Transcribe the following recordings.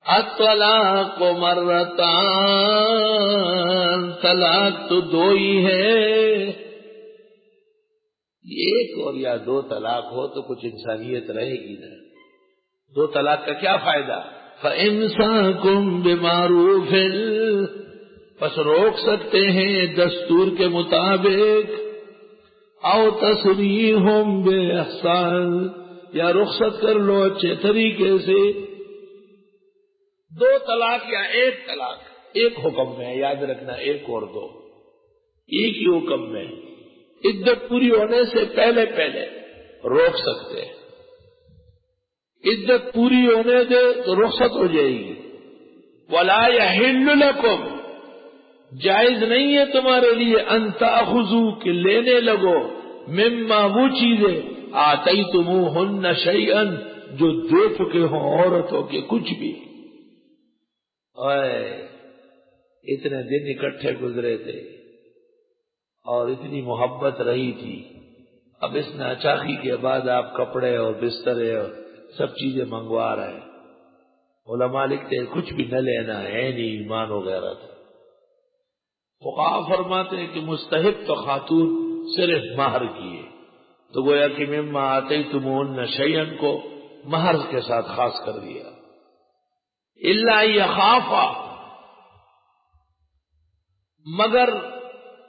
الطلاق مرتان، طلاق تو دو ہی ہے، ایک اور یا دو طلاق ہو تو کچھ انسانیت رہے گی نا. دو طلاق کا کیا فائدہ؟ فَإِمْسَاكُمْ بِمَعْرُوفٍ، پس روک سکتے ہیں دستور کے مطابق، او تسریحم بِإِحْسَان، یا رخصت کر لو اچھے طریقے سے. دو طلاق یا ایک طلاق ایک حکم میں، یاد رکھنا، ایک اور دو ایک ہی حکم میں. عدت پوری ہونے سے پہلے پہلے روک سکتے ہیں، عدت پوری ہونے دے تو رخصت ہو جائے گی. وَلَا يَحِلُّ لَكُمْ، جائز نہیں ہے تمہارے لیے، ان تأخذوا، کہ لینے لگو، مما وہ چیزیں آتیتموہن شیئا، جو دے چکے ہوں عورتوں کے کچھ بھی. اتنے دن اکٹھے گزرے تھے اور اتنی محبت رہی تھی، اب اس ناچاقی کے بعد آپ کپڑے اور بسترے اور سب چیزیں منگوا رہے ہیں. علماء لکھتے ہیں کچھ بھی نہ لینا ہے نہیں، ایمان وغیرہ تھا. فقہاء فرماتے ہیں کہ مستحق تو خاتون صرف مہر کی ہے، تو گویا کہ مما آتیتموہن شیئا کو مہر کے ساتھ خاص کر دیا. الا یخافا، مگر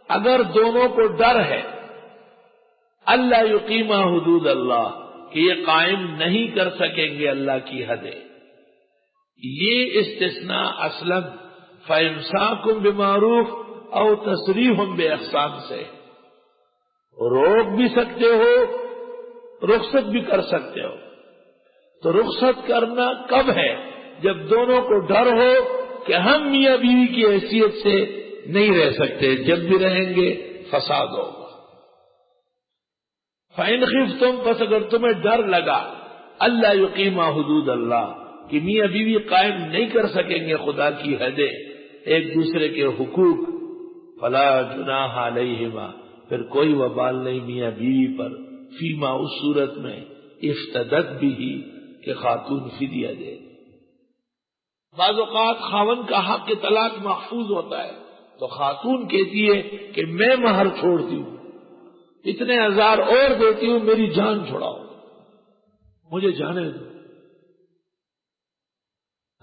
اگر دونوں کو ڈر ہے، اللہ یقیما حدود اللہ، کہ یہ قائم نہیں کر سکیں گے اللہ کی حدیں. یہ استثناء اصلا فَإِمْسَاكُمْ بِمَعْرُوفٍ او تسریحم بِإِحْسَان سے. روک بھی سکتے ہو، رخصت بھی کر سکتے ہو. تو رخصت کرنا کب ہے؟ جب دونوں کو ڈر ہو کہ ہم میاں بیوی کی حیثیت سے نہیں رہ سکتے، جب بھی رہیں گے فساد ہوگا. فَإِنْ خِفْتُمْ، پس اگر تمہیں ڈر لگا، اللہ یقیما حدود اللہ، کہ میاں بیوی قائم نہیں کر سکیں گے خدا کی حدیں، ایک دوسرے کے حقوق، فلا جناح علیہما، پھر کوئی وبال نہیں میاں بیوی پر، فیما، اس صورت میں، افتدت بھی کہ خاتون فدیہ دے. بعض اوقات خاوند کا حق کے طلاق محفوظ ہوتا ہے تو خاتون کہتی ہے کہ میں مہر چھوڑتی ہوں، اتنے ہزار اور دیتی ہوں، میری جان چھڑاؤ، مجھے جانے دو.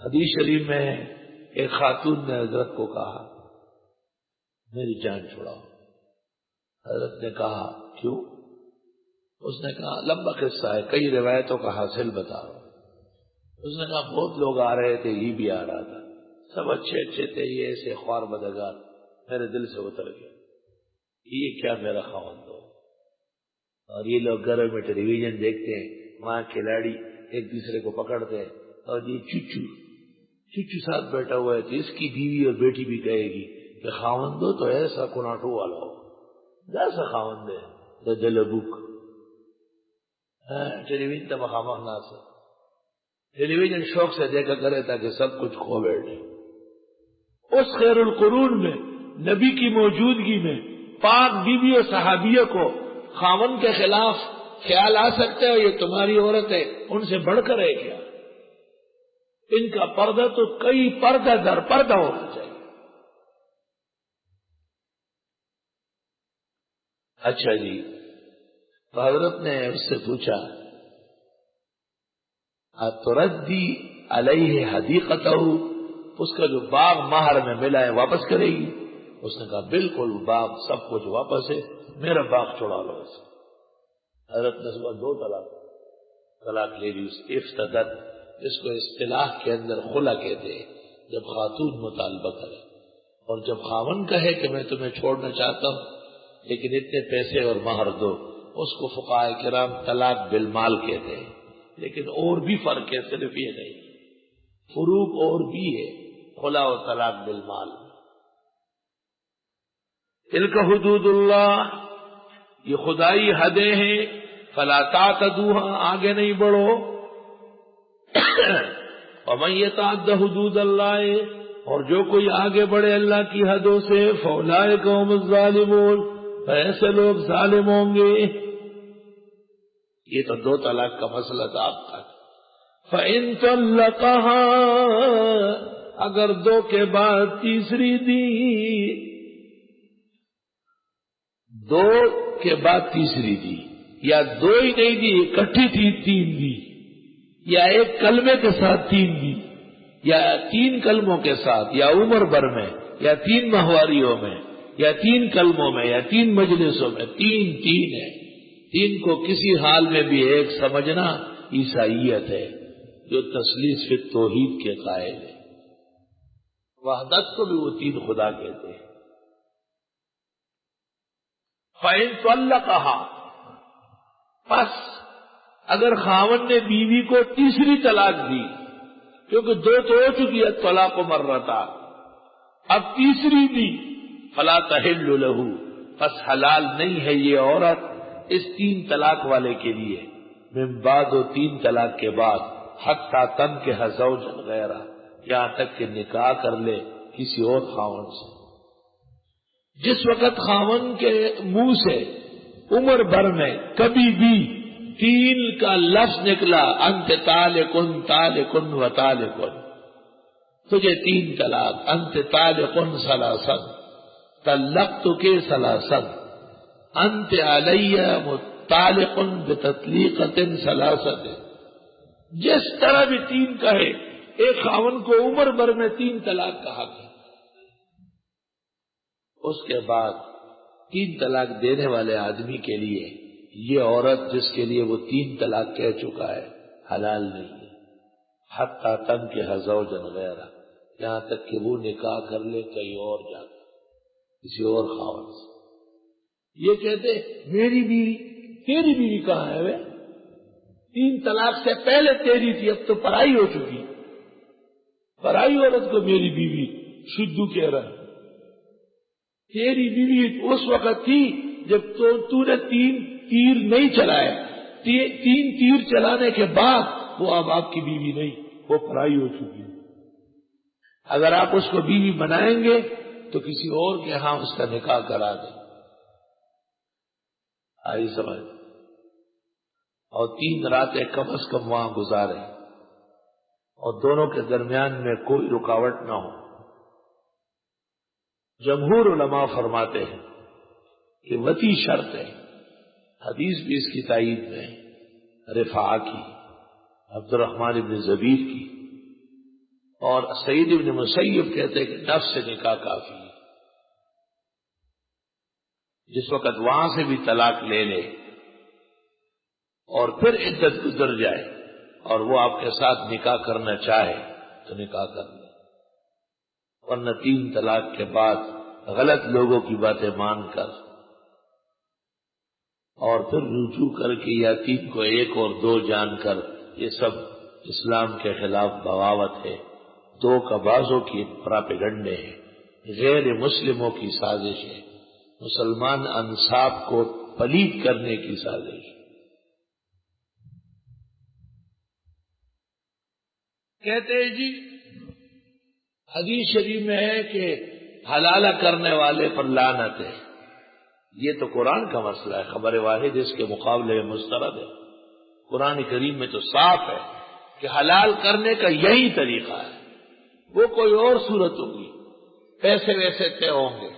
حدیث شریف میں ایک خاتون نے حضرت کو کہا میری جان چھڑاؤ. حضرت نے کہا کیوں؟ اس نے کہا لمبا قصہ ہے، کئی روایتوں کا حاصل بتا رہا ہوں. اس نے کہا بہت لوگ آ رہے تھے، یہ بھی آ رہا تھا، سب اچھے اچھے تھے، یہ ایسے خوار بدگار، میرے دل سے اتر گیا، یہ کیا میرا خاوند ہو. اور یہ لوگ گھر میں ٹیلی ویژن دیکھتے ہیں، وہاں کھلاڑی ایک دوسرے کو پکڑتے ہیں، اور یہ چچو ساتھ بیٹھا ہوا ہے، تو اس کی بیوی اور بیٹی بھی کہے گی کہ خاوند ہو تو ایسا کناٹو والا ہو، جیسا خاوند ہے تو دل بک. ٹیلی ویژن تو مخامخ نہ سے ٹیلی ویژن شوق سے دیکھا کرے تاکہ سب کچھ کھو بیٹھے. اس خیر القرون میں نبی کی موجودگی میں پاک بیوی اور صحابیہ کو خاوند کے خلاف خیال آ سکتا ہے یہ تمہاری عورت ہے، ان سے بڑھ کر ہے کیا؟ ان کا پردہ تو کئی پردہ در پردہ ہونا چاہیے. اچھا جی، تو حضرت نے اس سے پوچھا تردی علیہ حدیقتہ، اس کا جو باغ مہر میں ملا ہے واپس کرے گی؟ اس نے کہا بالکل، باغ سب کچھ واپس ہے، میرا باغ چھوڑا لو اسے. حضرت نے صبح 2 طلاق لے لی. افتدت، اس کو اصطلاح کے اندر خلا کہتے ہیں، جب خاتون مطالبہ کرے، اور جب خاوند کہے کہ میں تمہیں چھوڑنا چاہتا ہوں لیکن اتنے پیسے اور مہر دو، اس کو فقہاء کرام طلاق بالمال کہتے ہیں. لیکن اور بھی فرق ہے، صرف یہ نہیں، فروق اور بھی ہے خلا و طلاق بالمال. تلک حدود اللہ، یہ خدائی حدیں ہیں، فلا تعتدوها، آگے نہیں بڑھو. ومن یتعد حدود اللہ، اور جو کوئی آگے بڑھے اللہ کی حدوں سے، فاولئک هم الظالمون، ایسے لوگ ظالم ہوں گے. یہ تو 2 طلاق کا مسئلہ تھا آپ کا. فَإِن طَلَّقَهَا اگر دو کے بعد تیسری دی، دو کے بعد تیسری دی، یا دو ہی نہیں دی اکٹھی تھی تین دی، یا ایک کلمے کے ساتھ تین دی، یا تین کلموں کے ساتھ، یا عمر بھر میں، یا تین ماہواریوں میں، یا تین کلموں میں، یا تین مجلسوں میں، تین ہے۔ تین کو کسی حال میں بھی ایک سمجھنا عیسائیت ہے، جو تثلیث فی التوحید کے قائل ہے۔ وحدت کو بھی وہ تین خدا کہتے ہیں۔ فَإِن طَلَّقَهَا پس اگر خاوند نے بیوی کو تیسری طلاق دی، کیونکہ دو تو ہو چکی ہے طلاق مرتا، اب تیسری دی، فَلَا تَحِلُّ لَهُ پس حلال نہیں ہے یہ عورت اس تین طلاق والے کے لیے، من بعد و تین طلاق کے بعد، حتی تنکح زوجا غیرہ یہاں تک کہ نکاح کر لے کسی اور خاوند سے۔ جس وقت خاوند کے منہ سے عمر بھر میں کبھی بھی تین کا لفظ نکلا، انت طالقن طالقن و طالقن، تجھے تین طلاق، انت طالقن ثلاثن طلقتک ثلاثن، انت علی طالقن بتطلیقۃ ثلاثۃ، جس طرح بھی تین کہے، ایک خاوند کو عمر بھر میں تین طلاق کا حق ہے۔ اس کے بعد تین طلاق دینے والے آدمی کے لیے یہ عورت جس کے لیے وہ تین طلاق کہہ چکا ہے حلال نہیں ہے، حتی تنکح زوجا غیرہ یہاں تک کہ وہ نکاح کر لے کہیں اور جا کر کسی اور خاوند سے۔ یہ کہتے میری بیوی، تیری بیوی کہاں ہے وے؟ تین طلاق سے پہلے تیری تھی، اب تو پرائی ہو چکی۔ پرائی عورت کو میری بیوی شدو کہہ رہا ہے۔ تیری بیوی اس وقت تھی جب تو نے تین تیر نہیں چلائے، تین تیر چلانے کے بعد وہ اب آپ کی بیوی نہیں، وہ پرائی ہو چکی ہے۔ اگر آپ اس کو بیوی بنائیں گے تو کسی اور کے ہاں اس کا نکاح کرا دیں۔ آئی سمجھ؟ اور 3 راتیں کم از کم وہاں گزاریں اور دونوں کے درمیان میں کوئی رکاوٹ نہ ہو۔ جمہور علماء فرماتے ہیں کہ وطی شرط ہے، حدیث بھی اس کی تائید میں رفاعہ کی، عبد الرحمن ابن زبیر کی، اور سعید ابن مسیب کہتے ہیں کہ نفس سے نکاح کافی ہے۔ جس وقت وہاں سے بھی طلاق لے لے اور پھر عدت گزر جائے اور وہ آپ کے ساتھ نکاح کرنا چاہے تو نکاح کر لے، ورنہ 3 طلاق کے بعد غلط لوگوں کی باتیں مان کر اور پھر رجوع کر کے یا 3 کو 1 اور 2 جان کر، یہ سب اسلام کے خلاف بغاوت ہے، 2 بازوں کی پراپیگنڈے ہیں، غیر مسلموں کی سازش ہے، مسلمان انصاف کو پلید کرنے کی سازش ہے۔ کہتے ہیں جی حدیث شریف میں ہے کہ حلالہ کرنے والے پر لعنت ہے، یہ تو قرآن کا مسئلہ ہے، خبر واحد اس کے مقابلے میں مسترد ہے۔ قرآن کریم میں تو صاف ہے کہ حلال کرنے کا یہی طریقہ ہے، وہ کوئی اور صورت ہوگی، پیسے ویسے طے ہوں گے،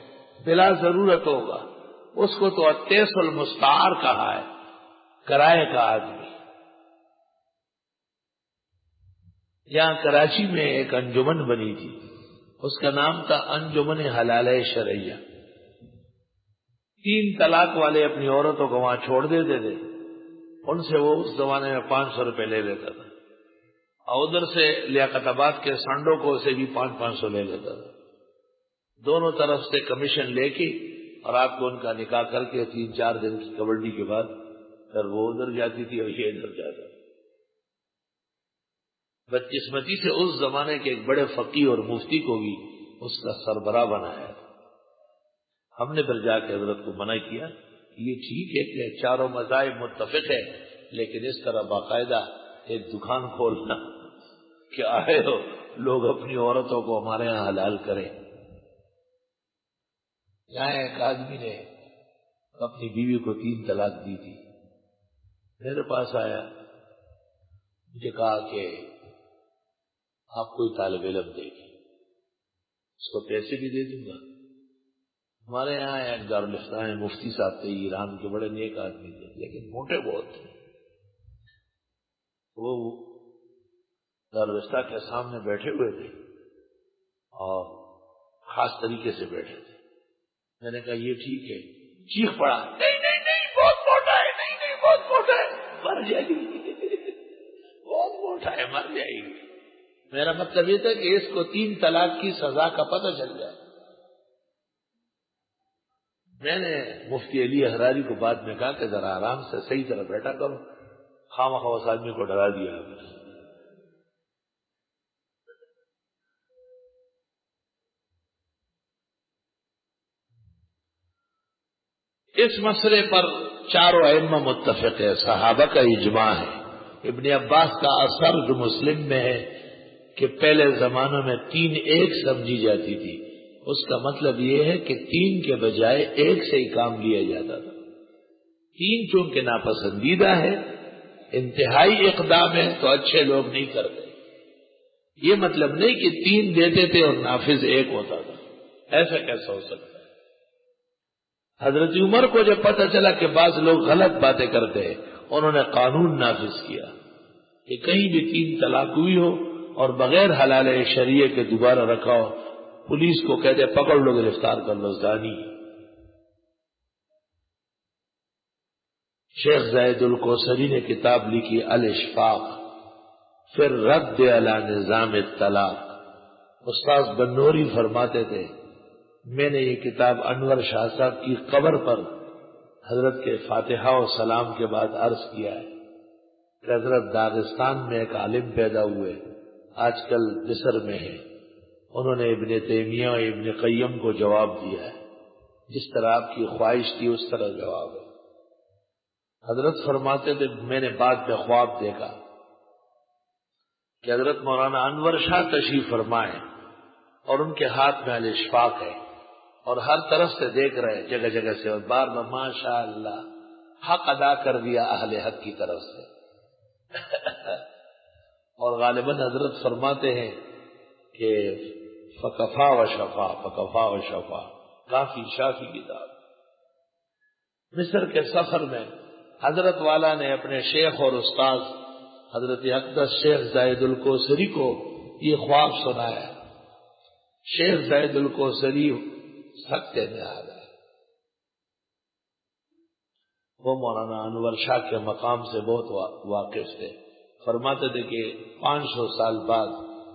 بلا ضرورت ہوگا، اس کو تو التیس المستعار کہا ہے، کرائے کا آدمی۔ یہاں کراچی میں ایک انجمن بنی تھی، اس کا نام تھا انجمن حلالہ شرعیہ۔ 3 طلاق والے اپنی عورتوں کو وہاں چھوڑ دیتے تھے، ان سے وہ اس زمانے میں 500 روپے لے لیتا تھا، اور ادھر سے لیاقت آباد کے سانڈوں کو سے بھی 500 لے لیتا تھا، دونوں طرف سے کمیشن لے کے، اور آپ کو ان کا نکاح کر کے 3-4 دن کی کبڈی کے بعد پھر وہ ادھر جاتی تھی اور یہ ادھر جاتا تھا۔ بدقسمتی سے اس زمانے کے ایک بڑے فقیہ اور مفتی کو بھی اس کا سربراہ بنایا تھا۔ ہم نے پھر جا کے حضرت کو منع کیا کہ یہ ٹھیک ہے کہ 4 مذاہب متفق ہے، لیکن اس طرح باقاعدہ ایک دکان کھولنا کہ آئے ہو لوگ اپنی عورتوں کو ہمارے یہاں حلال کریں۔ یہاں ایک آدمی نے اپنی بیوی کو 3 طلاق دی تھی، میرے پاس آیا، مجھے کہا کہ آپ کوئی طالب علم دیکھیں، اس کو پیسے بھی دے دوں گا۔ ہمارے یہاں ایک دارالفتہ ہیں مفتی صاحب تھے، ایران کے بڑے نیک آدمی تھے لیکن موٹے بہت تھے۔ وہ دارالفتہ کے سامنے بیٹھے ہوئے تھے اور خاص طریقے سے بیٹھے تھے۔ میں نے کہا یہ ٹھیک ہے، چیخ پڑا، نہیں نہیں نہیں بہت موٹا ہے، نہیں نہیں بہت موٹا ہے، مر جائے گی، بہت موٹا ہے، مر جائے گی۔ میرا مطلب یہ تھا کہ اس کو 3 طلاق کی سزا کا پتہ چل جائے۔ میں نے مفتی علی احراری کو بعد میں کہا کہ ذرا آرام سے صحیح طرح بیٹھا کرو، خواہ اس آدمی کو ڈرا دیا۔ اس مسئلے پر چاروں ائمہ متفق ہے، صحابہ کا اجماع ہے۔ ابن عباس کا اثر جو مسلم میں ہے کہ پہلے زمانوں میں 3 ایک سمجھی جاتی تھی، اس کا مطلب یہ ہے کہ 3 کے بجائے 1 سے ہی کام لیا جاتا تھا۔ 3 چونکہ ناپسندیدہ ہے، انتہائی اقدام ہے تو اچھے لوگ نہیں کرتے۔ یہ مطلب نہیں کہ 3 دیتے تھے اور نافذ 1 ہوتا تھا، ایسا کیسا ہو سکتا ہے؟ حضرت عمر کو جب پتہ چلا کہ بعض لوگ غلط باتیں کرتے ہیں، انہوں نے قانون نافذ کیا کہ کہیں بھی 3 طلاق ہوئی ہو اور بغیر حلال شریعہ کے دوبارہ رکھا ہو، پولیس کو کہتے پکڑ لو، گرفتار کر لو، زانی۔ شیخ زاہد الکوثری نے کتاب لکھی الاشفاق، پھر رد علی نظام الطلاق۔ استاذ بنوری فرماتے تھے میں نے یہ کتاب انور شاہ صاحب کی قبر پر حضرت کے فاتحہ و سلام کے بعد عرض کیا ہے کہ حضرت داغستان میں ایک عالم پیدا ہوئے، آج کل مصر میں ہے، انہوں نے ابن تیمیہ اور ابن قیم کو جواب دیا ہے، جس طرح آپ کی خواہش تھی اس طرح جواب ہے۔ حضرت فرماتے تھے میں نے بعد میں خواب دیکھا کہ حضرت مولانا انور شاہ تشریف فرمائے اور ان کے ہاتھ میں الاشفاق ہے اور ہر طرف سے دیکھ رہے جگہ جگہ سے، اور بار بار ماشاء اللہ حق ادا کر دیا اہل حق کی طرف سے۔ اور غالباً حضرت فرماتے ہیں کہ فکفا و شفا، فکفا و شفا، کافی شافی کتاب۔ مصر کے سفر میں حضرت والا نے اپنے شیخ اور استاذ حضرت اقدس شیخ زاہد الکوثری کو یہ خواب سنایا۔ شیخ زاہد الکوثری سکتے میں آ گئے۔ وہ مولانا انور شاہ کے مقام سے بہت واقف تھے، فرماتے تھے کہ 500 سال بعد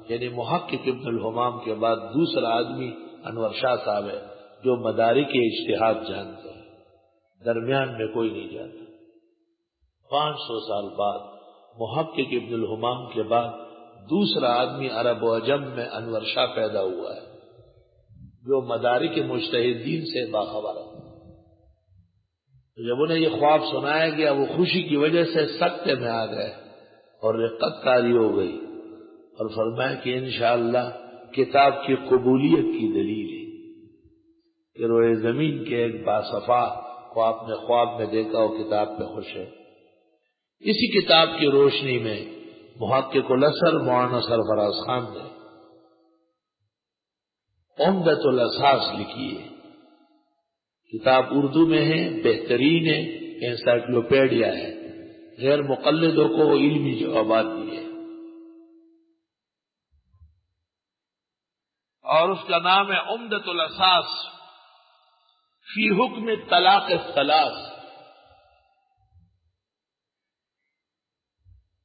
یعنی محقق ابن الحمام کے بعد دوسرا آدمی انور شاہ صاحب ہے جو مدارک اجتہاد جانتے ہیں، درمیان میں کوئی نہیں جانتا۔ 500 سال بعد محقق ابن الحمام کے بعد دوسرا آدمی عرب و عجم میں انور شاہ پیدا ہوا ہے جو مدارک مجتہدین سے باخبر ہے۔ جب انہیں یہ خواب سنایا گیا وہ خوشی کی وجہ سے سکتے میں آ گئے اور رقت کاری ہو گئی، اور فرمایا کہ انشاءاللہ کتاب کی قبولیت کی دلیل ہے کہ روئے زمین کے ایک باصفا کو آپ نے خواب میں دیکھا وہ کتاب پہ خوش ہے۔ اسی کتاب کی روشنی میں محقق الاثر مولانا سرفراز خان نے عمدۃ الاساس لکھی ہے، کتاب اردو میں ہے، بہترین ہے، انسائکلوپیڈیا ہے، غیر مقلدوں کو علمی جوابات دیے، اور اس کا نام ہے عمدۃ الاساس فی حکم طلاق الثلاث۔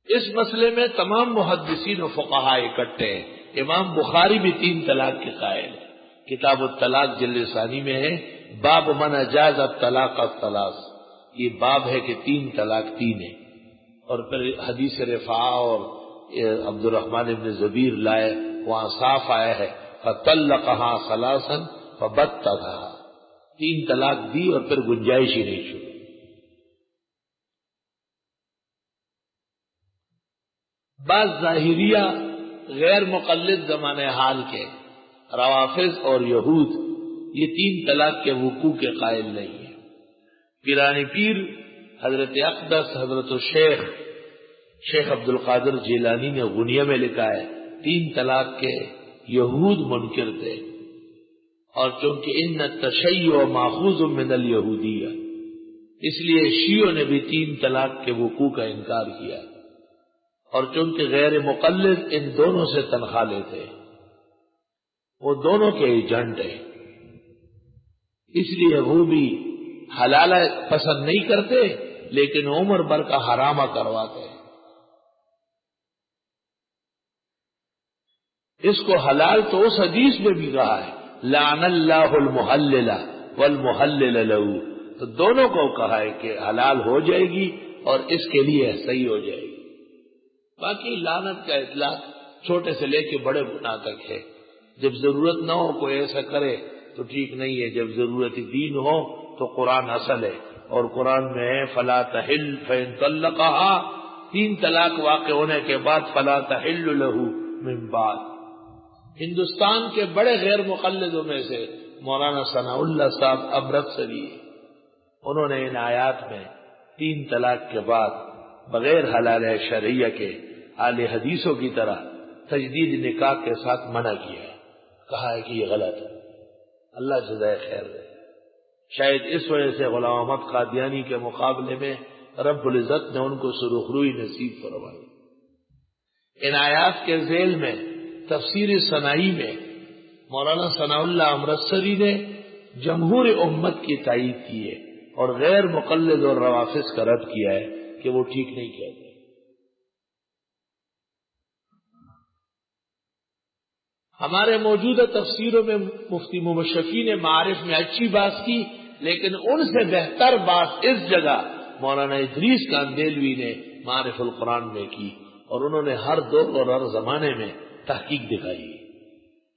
اس مسئلے میں تمام محدثین و فقہاء اکٹھے ہیں۔ امام بخاری بھی 3 طلاق کے قائل ہے، کتاب الطلاق جلد ثانی میں ہے، باب من اجاز الطلاق الثلاث، یہ باب ہے کہ 3 طلاق 3 ہے، اور پھر حدیث رفاعہ اور عبد الرحمن ابن زبیر لائے، وہاں صاف آیا ہے فطلقها ثلاثا فبتتها، 3 طلاق دی اور پھر گنجائش ہی نہیں چھوڑی۔ بعض ظاہریہ غیر مقلد زمانے حال کے روافض اور یہود یہ 3 طلاق کے وقوع کے قائل نہیں ہیں۔ پیرانی پیر حضرت اقدس حضرت الشیخ شیخ عبد القادر جیلانی نے غنیہ میں لکھا ہے 3 طلاق کے یہود منکر تھے، اور چونکہ ان التشیع ماخوذ من الیہودیہ، اس لیے شیعوں نے بھی 3 طلاق کے وقوع کا انکار کیا، اور چونکہ غیر مقلد ان دونوں سے تنخواہ لیتے، وہ دونوں کے ایجنٹ ہیں، اس لیے وہ بھی حلال پسند نہیں کرتے لیکن عمر بھر کا حرامہ کرواتے ہیں۔ اس کو حلال تو اس حدیث میں بھی کہا ہے لعن اللہ المحلل والمحلل له، تو دونوں کو کہا ہے کہ حلال ہو جائے گی اور اس کے لیے صحیح ہو جائے گی۔ باقی لعنت کا اطلاق چھوٹے سے لے کے بڑے گناہ تک ہے، جب ضرورت نہ ہو کوئی ایسا کرے تو ٹھیک نہیں ہے، جب ضرورت دین ہو تو قرآن اصل ہے، اور قرآن میں ہے فلا تحل فإن طلقها، 3 طلاق واقع ہونے کے بعد فلا تحل له من بعد۔ ہندوستان کے بڑے غیر مقلدوں میں سے مولانا ثناء اللہ صاحب امرتسری، انہوں نے ان آیات میں 3 طلاق کے بعد بغیر حلال شرعیہ کے اہل حدیثوں کی طرح تجدید نکاح کے ساتھ منع کیا ہے، کہا ہے کہ یہ غلط ہے۔ اللہ جزائے خیر دے۔ شاید اس وجہ سے غلام احمد قادیانی کے مقابلے میں رب العزت نے ان کو سرخروئی نصیب فرمائی۔ ان آیات کے ذیل میں تفسیر ثنائی میں مولانا ثناء اللہ امرتسری نے جمہور امت کی تائید کی ہے اور غیر مقلد اور روافظ کا رد کیا ہے کہ وہ ٹھیک نہیں کہتے۔ ہمارے موجودہ تفسیروں میں مفتی مبشفین معارف میں اچھی بات کی، لیکن ان سے بہتر بات اس جگہ مولانا ادریس کاندیلوی نے معارف القرآن میں کی، اور انہوں نے ہر دور اور ہر زمانے میں تحقیق دکھائی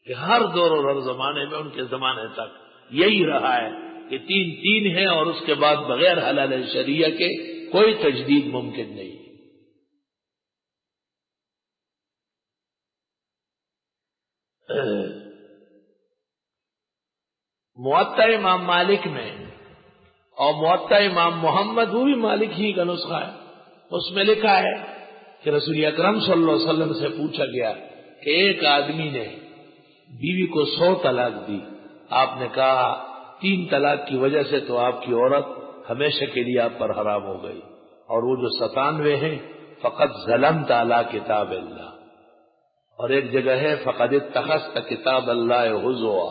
کہ ہر دور اور ہر زمانے میں ان کے زمانے تک یہی رہا ہے کہ 3 ہے، اور اس کے بعد بغیر حلال شریعہ کے کوئی تجدید ممکن نہیں۔ موطا امام مالک میں اور موطا امام محمد، وہ بھی مالک ہی کا نسخہ ہے، اس میں لکھا ہے کہ رسول اکرم صلی اللہ علیہ وسلم سے پوچھا گیا کہ ایک آدمی نے بیوی کو 100 طلاق دی، آپ نے کہا 3 طلاق کی وجہ سے تو آپ کی عورت ہمیشہ کے لیے آپ پر حرام ہو گئی، اور وہ جو 97 ہیں فقط ظلمت علی کتاب اللہ، اور ایک جگہ ہے فقد اتخذت کتاب اللہ ہزوا،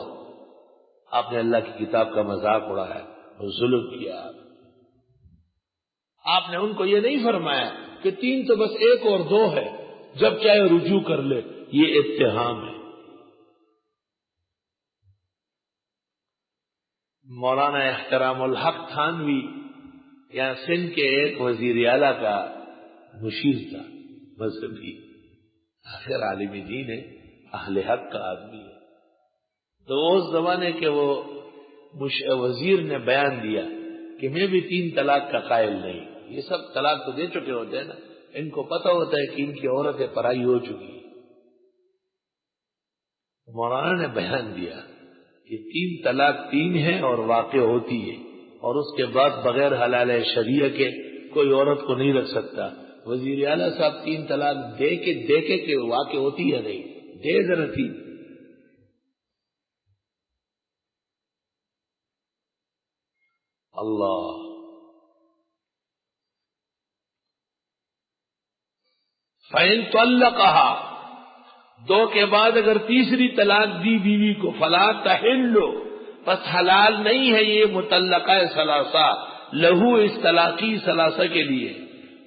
آپ نے اللہ کی کتاب کا مذاق اڑایا اور ظلم کیا۔ آپ نے ان کو یہ نہیں فرمایا کہ 3 تو بس 1 اور 2 ہے، جب چاہے رجوع کر لے، یہ اتہام ہے۔ مولانا احترام الحق تھانوی یہاں سندھ کے ایک وزیر اعلیٰ کا مشیر تھا، مذہبی، آخر عالم دین ہے، اہل حق کا آدمی ہے، تو اس زمانے کے وہ وزیر نے بیان دیا کہ میں بھی 3 طلاق کا قائل نہیں۔ یہ سب طلاق تو دے چکے ہوتے ہیں نا، ان کو پتہ ہوتا ہے کہ ان کی عورتیں پرائی ہو چکی ہیں۔ مولانا نے بیان دیا کہ 3 طلاق 3 ہے اور واقع ہوتی ہے، اور اس کے بعد بغیر حلال شریعہ کے کوئی عورت کو نہیں رکھ سکتا۔ وزیر اعلیٰ صاحب 3 طلاق دے کے واقع ہوتی ہے نہیں، دے ذرا 3۔ اللہ فَإِن طَلَّقَهَا، 2 کے بعد اگر تیسری طلاق دی بیوی کو، فَلَا تَحِلُّ، پس حلال نہیں ہے یہ مطلقہ ثلاثہ، لہو اس طلاقی ثلاثہ کے لیے،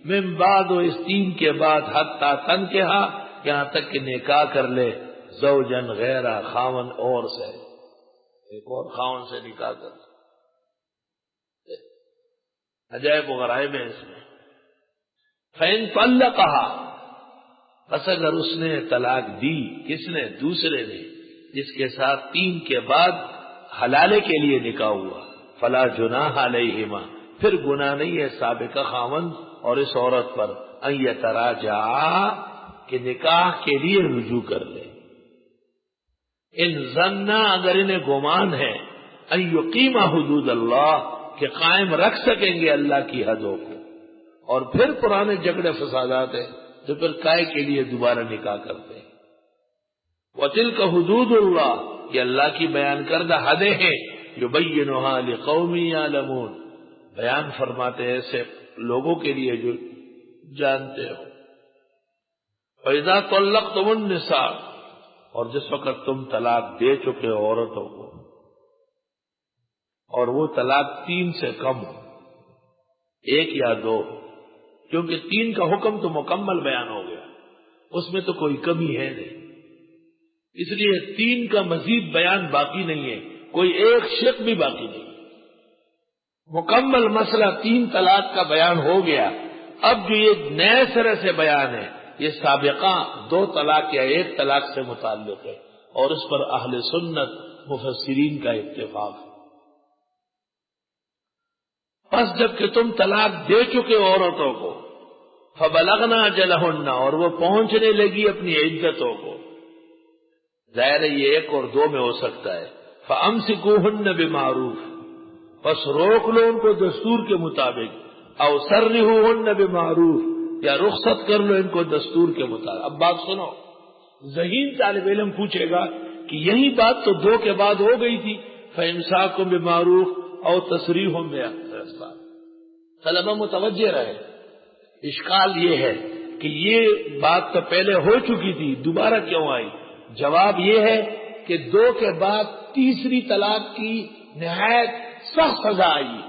من بعد، و اس 3 کے بعد، حتی تنکحا، یہاں تک کہ نکاح کر لے، زوجن غیرہ، خاون اور سے، ایک اور خاون سے نکاح کر لے۔ عجائب و غرائب ہے اس میں۔ فَإِن طَلَّقَهَا، بس اگر اس نے طلاق دی، کس نے؟ دوسرے نے، جس کے ساتھ 3 کے بعد حلالے کے لیے نکاح ہوا، فلا جناح علیہما، پھر گناہ نہیں ہے سابقہ خاوند اور اس عورت پر، ان یتراجعا، کہ نکاح کے لیے رجوع کر لے، ان ظنا، اگر انہیں گمان ہے، ان یقیما حدود اللہ، کہ قائم رکھ سکیں گے اللہ کی حدوں کو، اور پھر پرانے جھگڑے فسادات ہیں تو پھر کائے کے لیے دوبارہ نکاح کرتے ہیں۔ وَتِلْكَ حُدُودُ اللَّهِ، یہ اللہ کی بیان کردہ حدیں ہیں، يُبَيِّنُهَا لِقَوْمٍ يَعْلَمُونَ، بیان فرماتے ہیں ایسے لوگوں کے لیے جو جانتے ہو۔ وَإِذَا طَلَّقْتُمُ النِّسَاءَ، اور جس وقت تم طلاق دے چکے ہو عورتوں کو، اور وہ طلاق 3 سے کم ہو، 1 یا 2، کیونکہ 3 کا حکم تو مکمل بیان ہو گیا، اس میں تو کوئی کمی ہے نہیں، اس لیے 3 کا مزید بیان باقی نہیں ہے، کوئی ایک شق بھی باقی نہیں، مکمل مسئلہ 3 طلاق کا بیان ہو گیا۔ اب جو یہ نئے سرے سے بیان ہے یہ سابقہ 2 طلاق یا 1 طلاق سے متعلق ہے، اور اس پر اہل سنت مفسرین کا اتفاق ہے۔ پس جب کہ تم طلاق دے چکے عورتوں کو، فَبَلَغْنَا أَجَلَهُنَّ، اور وہ پہنچنے لگی اپنی عدتوں کو، ظاہر ہے یہ 1 اور 2 میں ہو سکتا ہے، فَأَمْسِكُوهُنَّ بِمَعْرُوفٍ، پس روک لو ان کو دستور کے مطابق، او سرحوهن بمعروف، یا رخصت کر لو ان کو دستور کے مطابق۔ اب بات سنو، ذہین طالب علم پوچھے گا کہ یہی بات تو 2 کے بعد ہو گئی تھی، فَإِمْسَاكٌ بِمَعْرُوفٍ او تَسْرِيحٌ بِإِحْسَانٍ۔ طلبہ متوجہ رہے، اشکال یہ ہے کہ یہ بات تو پہلے ہو چکی تھی، دوبارہ کیوں آئی؟ جواب یہ ہے کہ 2 کے بعد تیسری طلاق کی نہایت سخت سزا آئی ہے۔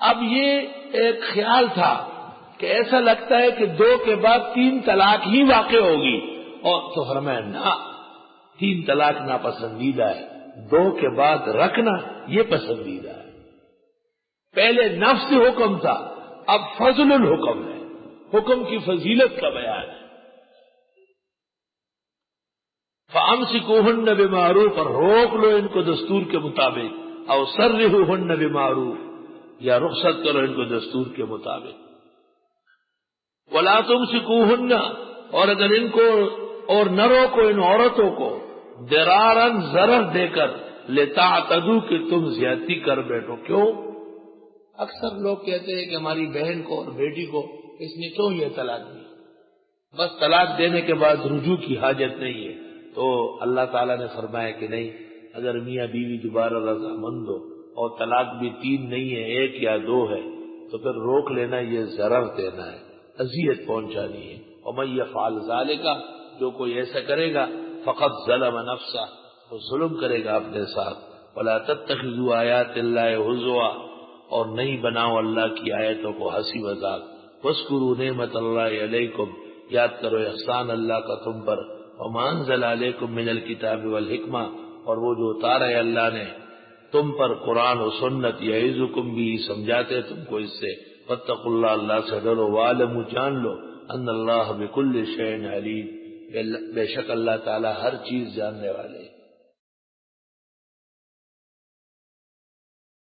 اب یہ ایک خیال تھا کہ ایسا لگتا ہے کہ 2 کے بعد 3 طلاق ہی واقع ہوگی، اور تو فرمایا نہ، 3 طلاق ناپسندیدہ ہے، 2 کے بعد رکھنا یہ پسندیدہ ہے۔ پہلے نفس حکم تھا، اب فضل الحکم ہے، حکم کی فضیلت کا بیان ہے۔ فَأَمْسِكُوهُنَّ بِمَعْرُوفٍ، اور روک لو ان کو دستور کے مطابق، او سرحوهن بِمَعْرُوفٍ، یا رخصت کرو ان کو دستور کے مطابق۔ وَلَا تُمْسِكُوهُنَّ، اور اگر ان کو اور نہ روکو ان عورتوں کو، ضِرَارًا ضرر دے کر، لِتَعْتَدُوا، کہ تم زیادتی کر بیٹھو۔ کیوں؟ اکثر لوگ کہتے ہیں کہ ہماری بہن کو اور بیٹی کو اس نے کیوں یہ طلاق دی، بس طلاق دینے کے بعد رجوع کی حاجت نہیں ہے۔ تو اللہ تعالیٰ نے فرمایا کہ نہیں، اگر میاں بیوی دوبارہ رضامند ہو اور طلاق بھی 3 نہیں ہے، 1 یا 2 ہے، تو پھر روک لینا یہ ضرر دینا ہے، اذیت پہنچانی ہے۔ وَمَن يَفْعَلْ ذَلِكَ، جو کوئی ایسا کرے گا، فَقَدْ ظَلَمَ نَفْسَهُ، وہ ظلم کرے گا اپنے ساتھ۔ وَلَا تَتَّخِذُوا آيَاتِ اللَّهِ هُزُوًا، اور نہیں بناؤ اللہ کی آیتوں کو ہنسی مذاق۔ وَاذْكُرُوا نِعْمَتَ اللَّهِ عَلَيْكُمْ، یاد کرو احسان اللہ کا تم پر، وَمَا أَنزَلَ عَلَيْكُمْ مِنَ الْكِتَابِ وَالْحِكْمَةِ، اور وہ جو اتارا ہے اللہ نے تم پر قرآن و سنت، یعظکم بھی، سمجھاتے تم کو اس سے۔ واتقوا اللہ، اللہ سے ڈرو، وَاعْلَمُوا، جان لو، ان اللہ بكل شيء علیم، بے شک اللہ تعالی ہر چیز جاننے والے۔